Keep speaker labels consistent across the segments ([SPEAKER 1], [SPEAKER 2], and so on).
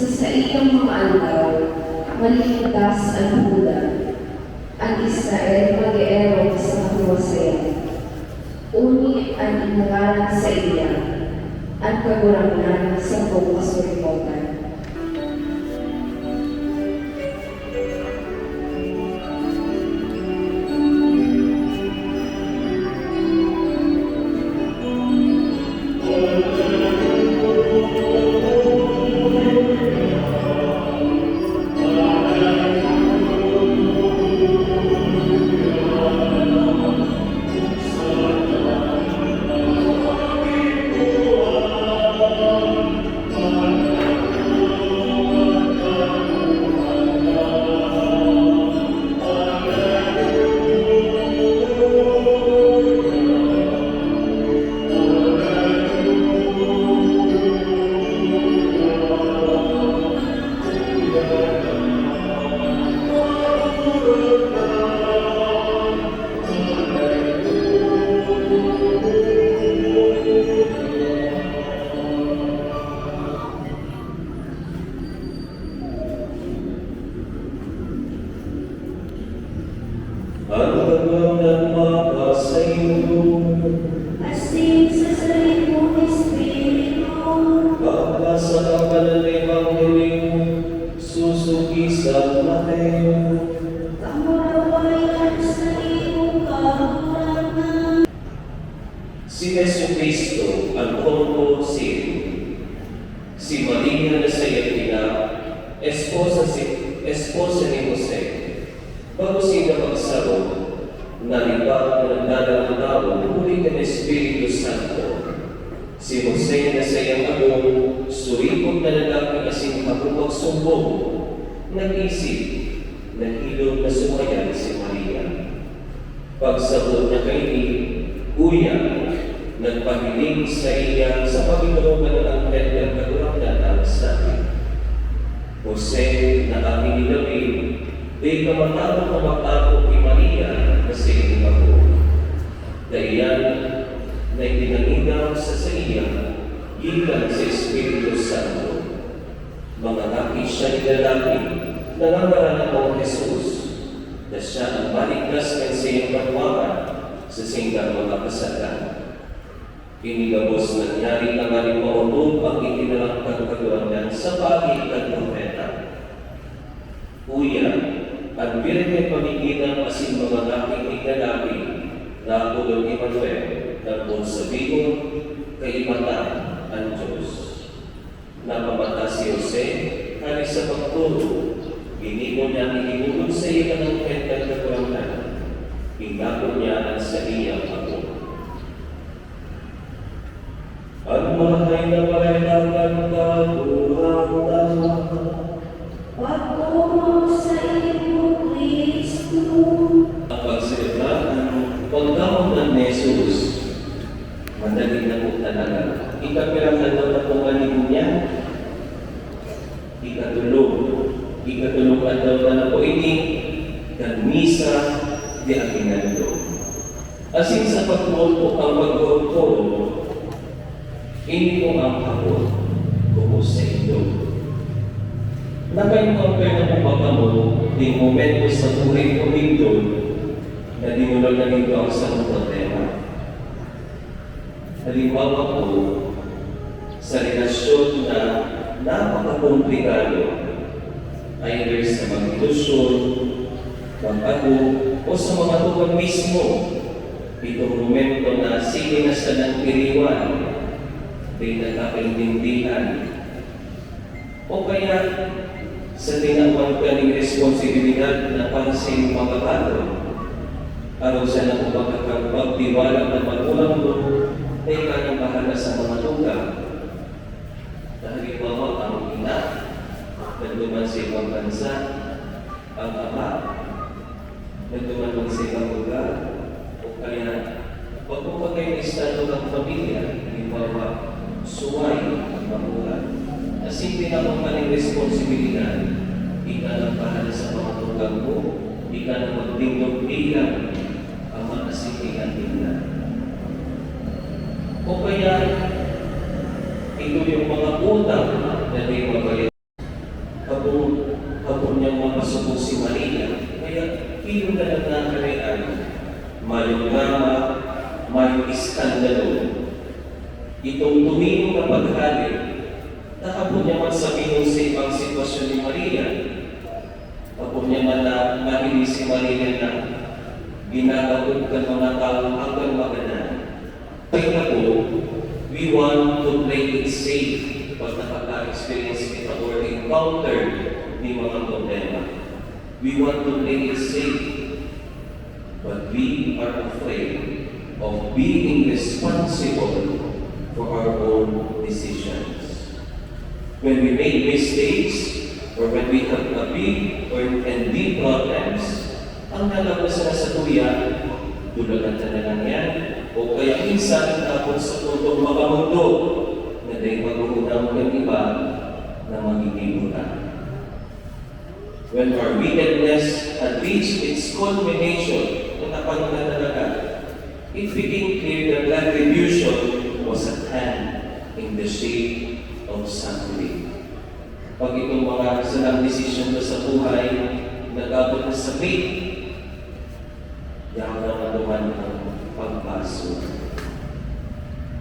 [SPEAKER 1] Sa iyong mga aldaw, maligtas ang Huda, ang Israel mag-eerong sa katuwasayan. Uni ang inangalan sa iya, ang kagurangan sa buong kasuripotan.
[SPEAKER 2] Ang kagawang makasayo,
[SPEAKER 1] Asin sa sarili mong Espiritu,
[SPEAKER 2] baka sa kapal ng Ebanghelyo, susuki sa Mateo.
[SPEAKER 1] kamurawayan sa iyong kagurangan.
[SPEAKER 2] Si Jesucristo ang consul, si Maria na sa Yakina, esposa ni Jose. Bago sila magsaro, nalibag na nagdadalawang huli ng Espiritu Santo. Si Jose na sa iyang agong, suripot na lalaki asing kapupag sumbong, nag-isip, naghilog na sumayan si Maria. Pagsabot na kaini, uya, nagpahiling sa iya sa Panginoon ng angkel ng kagurangan ang sabi. Jose na aming nilawin, di ka matapos na magtapo kay Maria na sa iyong ako. Dahiyan na itinangigaw sa iya, gikan sa Espiritu Santo. Manganaki siya ni lalaki, nangangaral ng Jesus, na siya ang maligtas ng sa iyong katwakan sa singgang mga kasalan. Inilabos nangyari na nga rin maunod ang itinalangkang kagawangan sa pagitan ng propeta. Uya, ang birhen pamigitan asin mga naking ikalaki na ulong Emmanuel na kung sabihin kaimatan ang Diyos. Napamata si Jose kani sa pagturo, ginimo niya ininulog sa iyo ng kentang kagawangan, ingako niya ang sa iyang ako. Ang mahay na parehagan kagurangan,
[SPEAKER 1] Pagtungo sa iyong Kristo.
[SPEAKER 2] ang pagsalita ng pagkaunang ni Jesus, madali na po talaga. Ikapirahan daw na po kanino niya, ikatulugan daw na po ini, misa di akinando. Asin sa pagtulpo ang pag-uutol, ini po ang hapon, kumo sa ito. Nakain-compare na po mo di momento sa turing ko dito na dinulog na dito ang isang problema. Halimbawa po, sa relasyon na napakakomplikado, either sa mga ilusyon, mag-ago, o sa mga tuwan mismo, itong momento na sige na sa nang iriwan, di nagkakaintindihan, o kaya sa tinawag ka ng responsibilidad na para sa iyong mga bato, araw sa na kung pagkakapagtiwala ng magulang mo, ay ka nang bahala sa mga lugar. Halimbawa ang ina, nagduman sa ibang bansa, ang ama, nagduman sa ibang lugar, o kaya pag kayo estado ng pamilya, halimbawa suway ang magulang. Kasi pinakampaling responsibilidad, ika nang bahala sa mga lugar mo, ika nang magdingdong bilang ang mga kasikingan nila. O kaya, ito yung mga utang na di mabayad. si Maria. Kaya hindi na nagkakarian, mayong drama, mayong iskandalo. Itong tumingin na paghali, nakapun niya man sabihin sa ibang sitwasyon ni Maria. Kapag niya man na mahilig si Maria na ginagawin ka mga tao hanggang maganan. Kaya po, we want to play it safe pag nakaka-experience kita or encounter ni mga problema. We want to play it safe, but we are afraid of being responsible for our own decisions. When we make mistakes, or when we have a big or and deep problems, ang nalabas na sa tuya, tulagan na lang yan, o kaya minsan tapos sa puntong makamundo, na dahil mag-uunang ng iba na magiging utang. When our wickedness had reached its culmination, kung napanong na talaga, it became clear that retribution was at hand in the shape of suffering. Pag itong mga salang desisyon na sa buhay, nag-abot na sa faith, yaw na maluman ng pagbaso.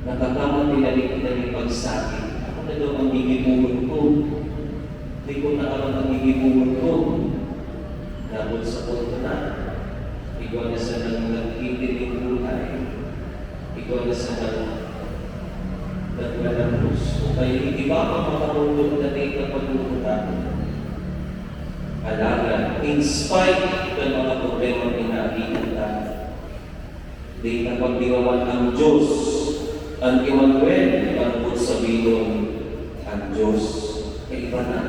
[SPEAKER 2] Nakakamang pinalik na ng pagsakit. Ako na daw ang gigibuhon ko. Hindi ko na alam ang gigibuhon ko. Nabot sa punto na. Ikaw na sa nang nagkitiling buhay. Ikaw na sa nang naglalabos. O kaya hindi ba ang makamundong na rin na paglukutan? Alaga, in spite ng mga problema pinakikita, di na pagdiwaman ang Diyos, ang Emmanuel, ang sabihin ang Diyos, ay iba na.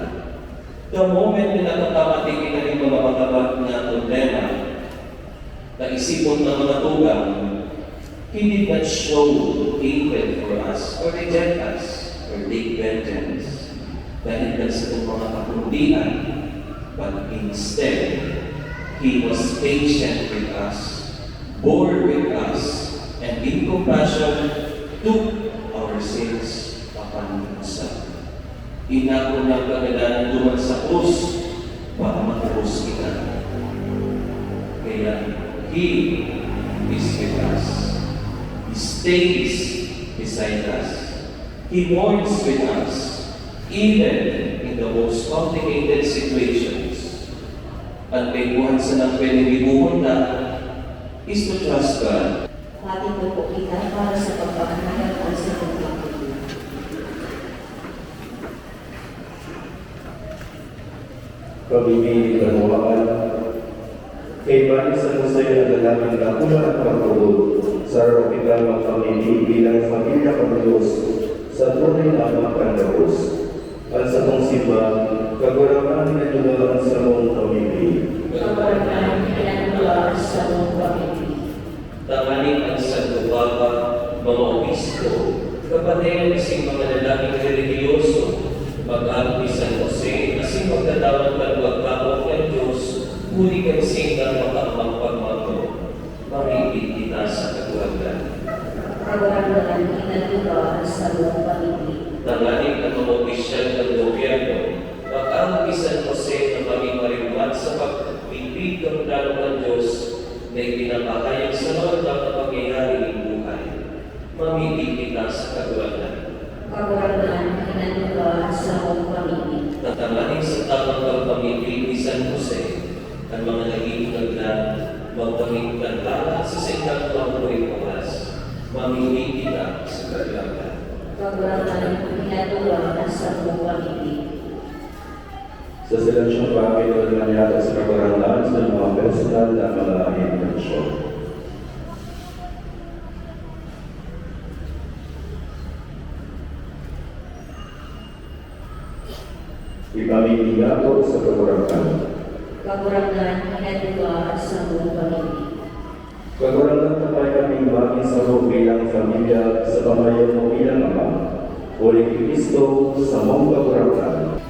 [SPEAKER 2] The moment na nakakamatigin na yung mga matabat na problema, na isipon ng mga tugang, He did not show hatred for us, or reject us, or take vengeance, dahil sa mga kapundian, but instead, He was patient with us, bore with us, and in compassion, took our sins upon Himself. Inako niya kagadanan duman sa krus para matapos kita. Kaya, He is with us. He stays beside us. He mourns with us, even in the most complicated situations. Ang kaibuhan sa nang pwedeng ibuhon na is to trust God.
[SPEAKER 1] Pati po kita para sa pagpapanahan at sa pagpapatuloy.
[SPEAKER 3] Pag-ibig at kanuwaan, kay balik sa musay na lalaki na kulang at pagtulog sa araw kita magpamili bilang pamilya ng Diyos sa tunay na magkandaos at sa kong simba, kaguraman na tulaan sa mong pamili.
[SPEAKER 1] Kaguraman na tulaan sa mong pamili.
[SPEAKER 2] Tanganin ang Santo Papa, mga obispo, kapatid ising mga lalaking religyoso, mag-aarap ni San Jose, kasing magtatawag ng wagkapot ng Diyos, huli kang singang makamang pagmato, mamigit kita sa kaguraman.
[SPEAKER 1] Kaguraman na tulaan sa mong pamili.
[SPEAKER 2] Tanganin ang mga opisyal ng gobyerno, mag-aarap ni San Jose na maging marimat sa pagpipig ng plano ng Diyos na ipinapahayag sa mga dapat pangyayari ng buhay. Mamigit kita sa kaguraman.
[SPEAKER 1] Kaguraman na tulaan sa mong pamili.
[SPEAKER 2] Tatamanin sa tamang pagpamigil ni San Jose ang mga naging na magpamigil lahat sa sindang pangkuring oras. Mamigit kita sa kaguraman.
[SPEAKER 1] Kaguraman na tulaan sa mong pamili.
[SPEAKER 3] Sa seleksyon pagkailan na yata sa kaguraman sa mga personal na mga intensyon. Ipamimigay ako sa kaguraman.
[SPEAKER 1] Kaguraman na tulaan sa mong pamili.
[SPEAKER 3] Kaguraman na tayo kaming maging sa bilang pamilya sa pamayaw mo bilang ama. Ulit Kristo sa mong kaguraman.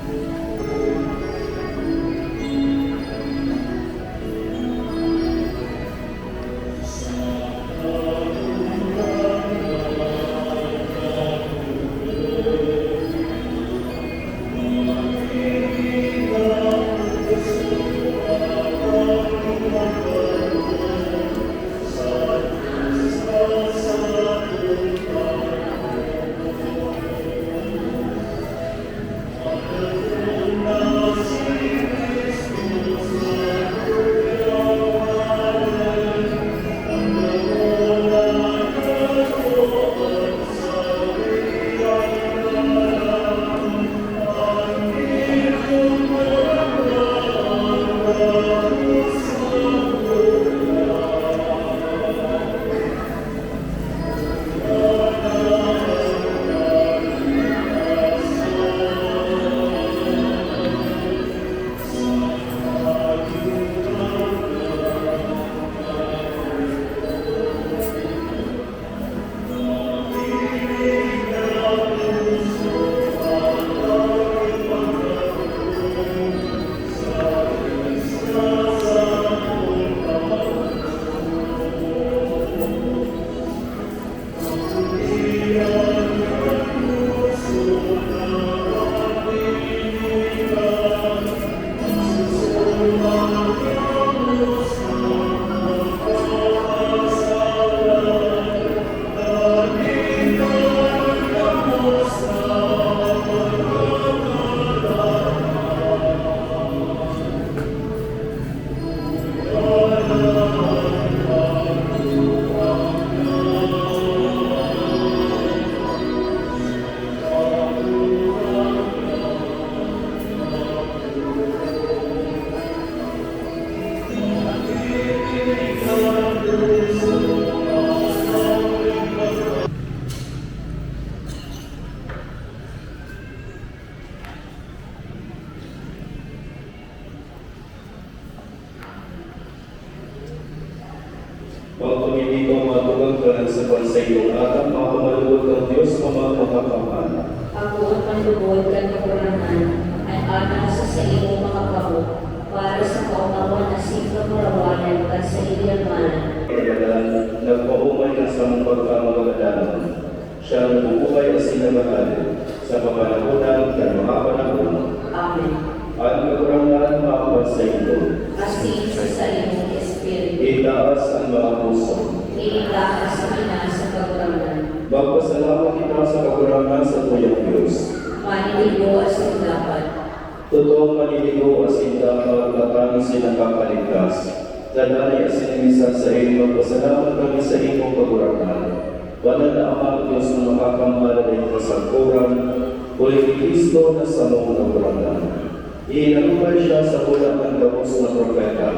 [SPEAKER 3] Mga pumili kong matugang ka sa bansa iyong alam, mga kamalugod ng Diyos, mga makakamahal.
[SPEAKER 4] Ako ang panlugod ka ng kurangan ay anak sa iyong makakaho para sa kaunawan na sipag marawanan at sa iyamanan.
[SPEAKER 3] Kailangan nagpaumay na sa mong pagkamagadalan. Siya ang bubukay at sinamahal sa pamanahunan ng mga panahon.
[SPEAKER 4] Amen.
[SPEAKER 3] At kakurangan makapan sa ito.
[SPEAKER 4] Asin sa iyong espiritu.
[SPEAKER 3] Itaas ang mga puso.
[SPEAKER 4] Iitaas sa ina sa kakurangan.
[SPEAKER 3] Magpasalamat kita sa kakurangan sa tuyang Diyos.
[SPEAKER 4] Maniligo at dapat.
[SPEAKER 3] Totoong maniligo at sindapat at silang kapaligtas. Dadali at sinimisan sa iyo, magpasalamat kami sa iyong kakurangan. Banal na Ama Diyos na makakamala ng kasangkuran, ulit ni Kristo na sa mong kakurangan. Iinagubay siya sa ulat ng gabos na propeta.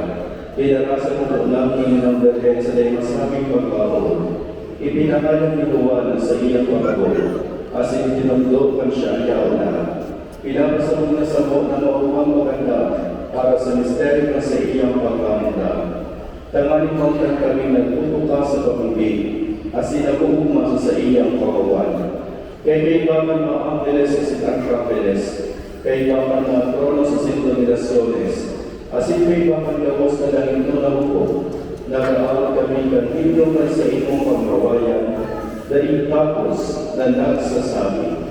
[SPEAKER 3] Pinarasan mo po namin ng Berhen sa masaming pagbaon. Ipinakalang niluwanan sa iyang pagbaon. Asin tinagdokan siya yaon na. Pinapasabog na sa mo na mauwang maganda para sa misteryo na sa iyang pagkamanda. Tangaling mangkang kami nagtutuka sa pag-ibig. Asin ako umasa sa iyang pagawan. Kay kaibaman mga angeles sa sitang kapeles. Kaibaman mga trono sa sintominasiones. Asin kaibaman gabos na langit na nahupo. Nag-aaral kami kanino man sa imong pamrawayan. Dahil tapos na nagsasabi.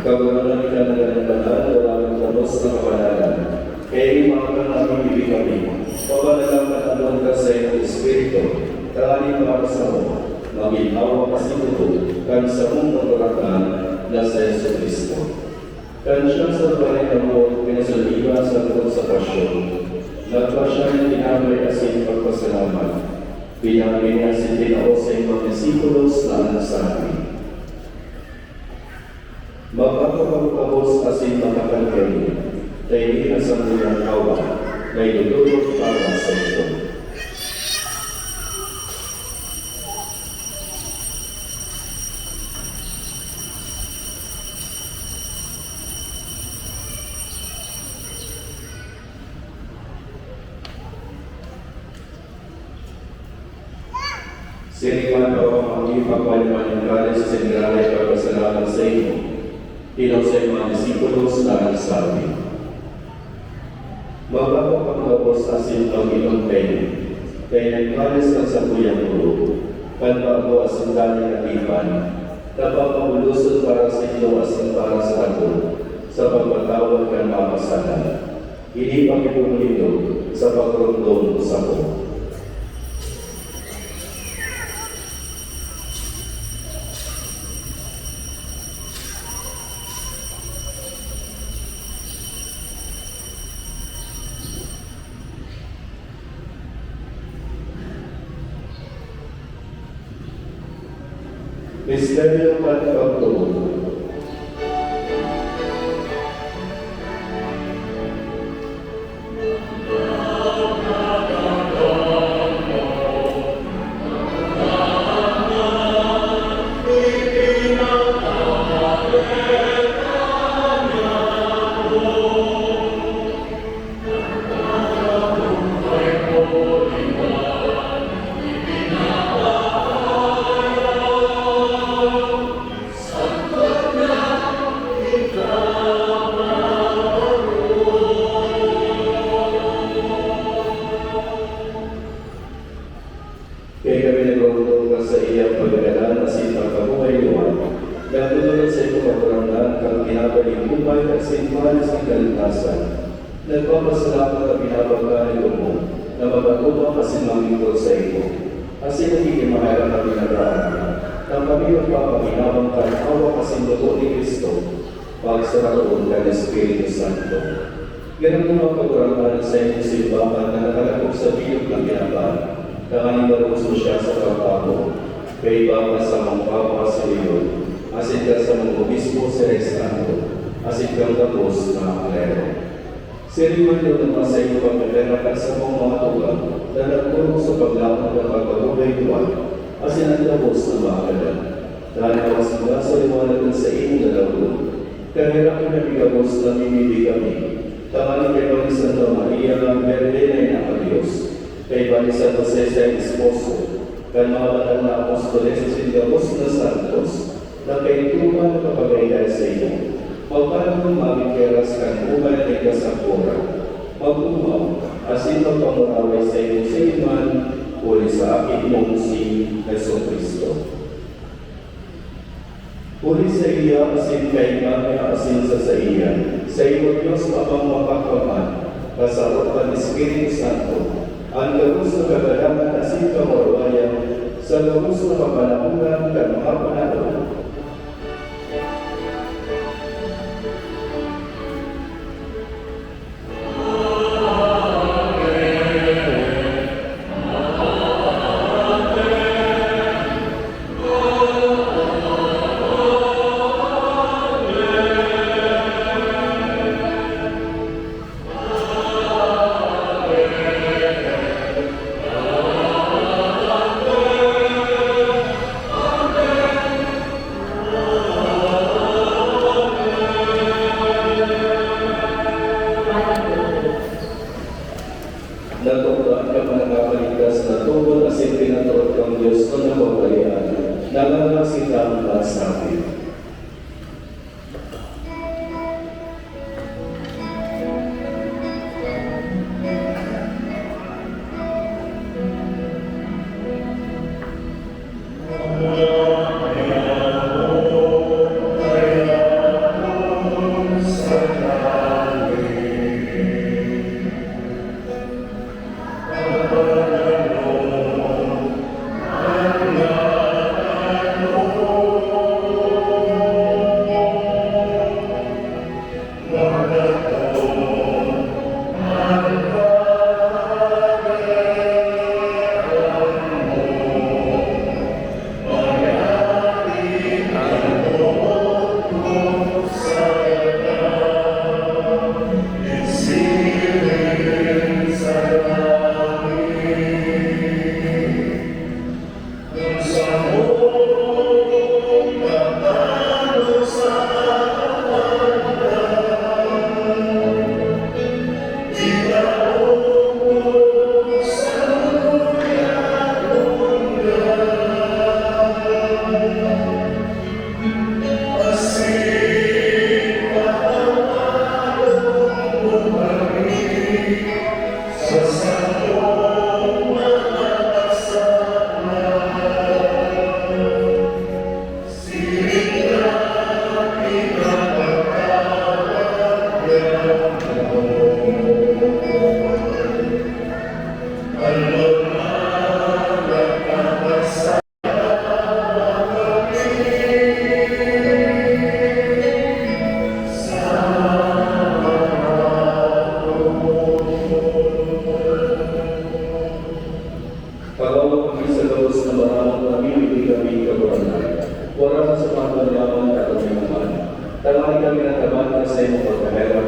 [SPEAKER 3] Kagurangan ka na ganang wala ng gabos na kabanalan. Kaya imakan namin ibig kami. Pabanalaman anong ka sa iyong Espiritu, kaani para sa mo, mag-inawa kasi ito, kan sa mong pagkakataan na sa Yesu Cristo. Kan siya sa bahay ng mo, pinasaliba sa tungkol sa pasyon. Nagpa siya ng tinamay asin pagpasalamat. Pinamay niya si Tinao sa iyong disciples na anasabi. Magpapagpapos asin makakalkali, dahil sa muyang hawa, may dudulog para sa ito. Siniman pa ang ipagpaliman ng galing sa Sengrale pagkasalanan sa iyo. Ilaw sa mga disipulos na nagsabi, Magbago pang gabos asin ang ilong kayo, kaya nagkalis ng sabuyang ulo, kanbago asin dali ng ipan, napapamulusot para sa iyo asin para sa ako, sa pagpatawad ng mga masalan. Hindi pang ipumulito sa pagrundong sa ko. Misteryo Pagpagtuon. Kaya kami nagawag ka sa iyang pagkagalan at sa pagkabuhay luwan. Nagtulungan sa iyong pagkaramdaan kang pinabalik upay at sa imalis ng kaligtasan. Nagpapasalamat at pinabagay mo na magpatupang kasi mangingkol sa iyo. Kasi nagiging mahirap na pinagdaan. Nang kami magpapaginawang kanawa kasi luto ni Kristo, pagsararoon ka ng Espiritu Santo. Ganun naman pagkaramdaan sa iyong simbahan na nakalagok sa biyog ng ginapan. Nakanibaluso siya sa trabaho, kay Baba sa mga papakasiliyon, asin ka sa mga obispo sa restando, asin kang tapos na alero. Siriman yun naman sa iyo pagkakarakan sa mga tugang na nagtulong sa paglaman ng pagpagubay duwan, asin ang tapos na maakalan. Dahil kawasin ka sa liwanag sa iyong dalawang, kahirap na bigabos na mimili kami, tanganin kay Santa Maria ng Verde na inakadiyos, kay San Jose sa esposo, kay mga batang na apostoles sa Sindagos na Santos, na kay Tuman na kapagayay sa iyo. Magpalang mamikeras kang umay na ikasakura. Mag-umaw, asin magpamuraway sa iyo sa iman, uli sa aking mong si Yeso Cristo. Uli sa iya, asin kay Maya, asin sa iya, sa iyo Diyos apang mapakaman, kasarot ng Espiritu Santo, ang lubos na kagalangan asin kamarawayan sa lubos na kapanahunan ng mga panahon. Natutuan ka managapaligtas na tungkol asin pinatuot kang Diyos na nababayaan, nangangasita ang lahat sa akin. kami natamaan na sa iyong pagkahirap,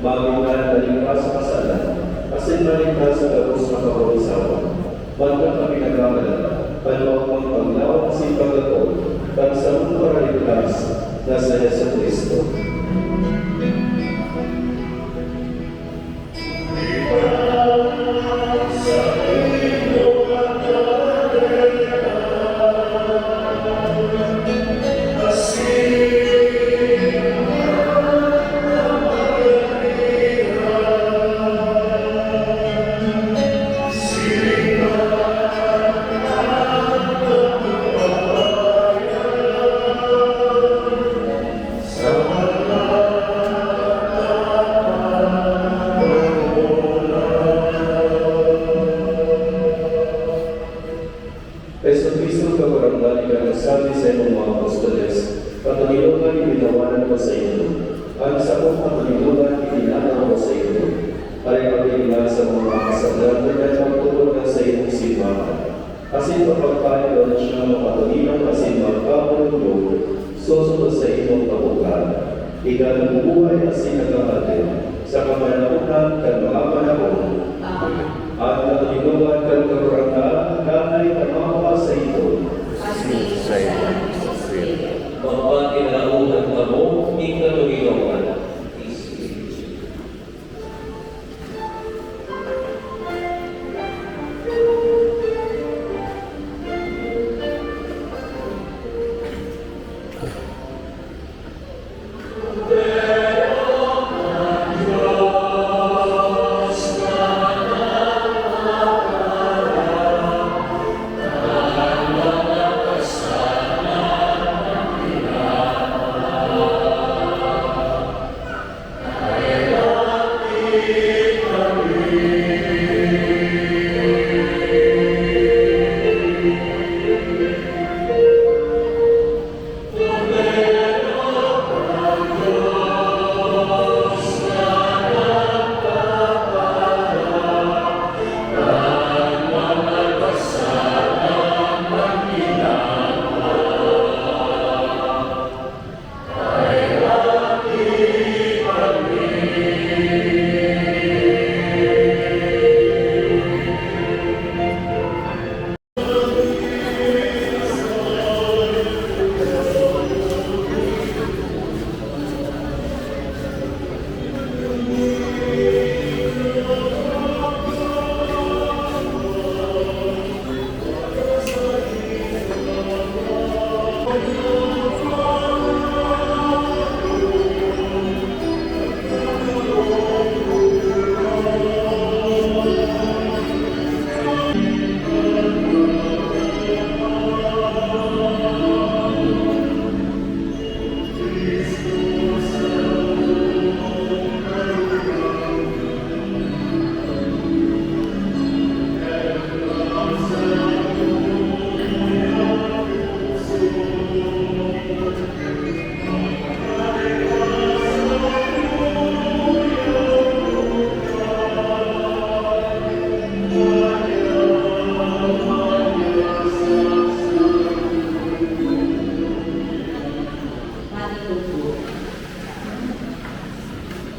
[SPEAKER 3] maging naligtas sa kasalan, asin maligtas sa gabos na kapawisawan. Banda kami nagkakalan, panawag mong paglawak sa pagkakot, pag sa mong paraligtas na sa Yesu Cristo. Yesu Cristo, kabaranggan ka nagsabi sa iyong mga apostoles, patulungan ibinawanan ko sa iyo. Ang sa akong patulungan ibinanaw ko sa iyo. Para pagkalingan sa mga kasadratan at magtulungan sa iyong simbahan. Asin papagpayon siya mapatulinang asin magpapulong, susunod sa iyong kabukan. Iganong buhay asin nagkakatid sa kamanahunan at mga panahon. At natulungan kang kabaranggan kamay kamawa sa ito.
[SPEAKER 2] Magpatinauhan ka mo, ikatulungan.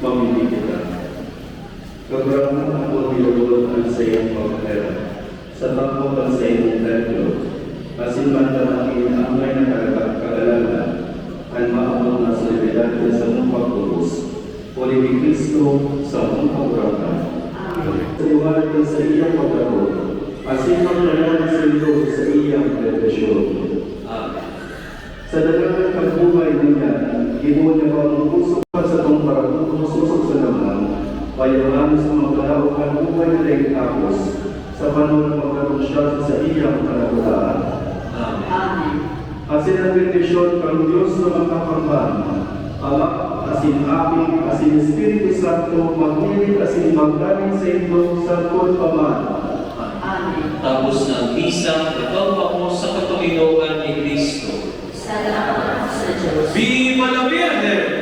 [SPEAKER 3] Mamili kita. Kabaranggan ako nilulutan sa iyong pagkahirap, sa pagpupan sa iyong templo, asin man tamakin ang may nakakagalangan, ang maabot na salibidad sa mong pagpulos, Puli ni Cristo sa mong kabaranggan. Saliwanag sa iyong pagkahirap, asin maglalaan sa iyo sa iyong relasyon. Sa dagang pagbuhay niya, ibo niya pa ang puso pa sa itong parang susok sa naman, payaman sa mga palaog ang buhay na tapos sa panahon ng magkaroon siya sa iyang kanagulaan.
[SPEAKER 4] Amen.
[SPEAKER 3] Asin ang bendisyon ng Diyos na magkakamban, Ama, asin Api, asin Espiritu Santo, magnilig asin magdaling sa ito sa paman.
[SPEAKER 4] Amen.
[SPEAKER 2] Tapos ng misa, nagpapako sa katulungan ni Cristo.
[SPEAKER 4] Salamat sa Diyos.
[SPEAKER 2] Viva la Virgen!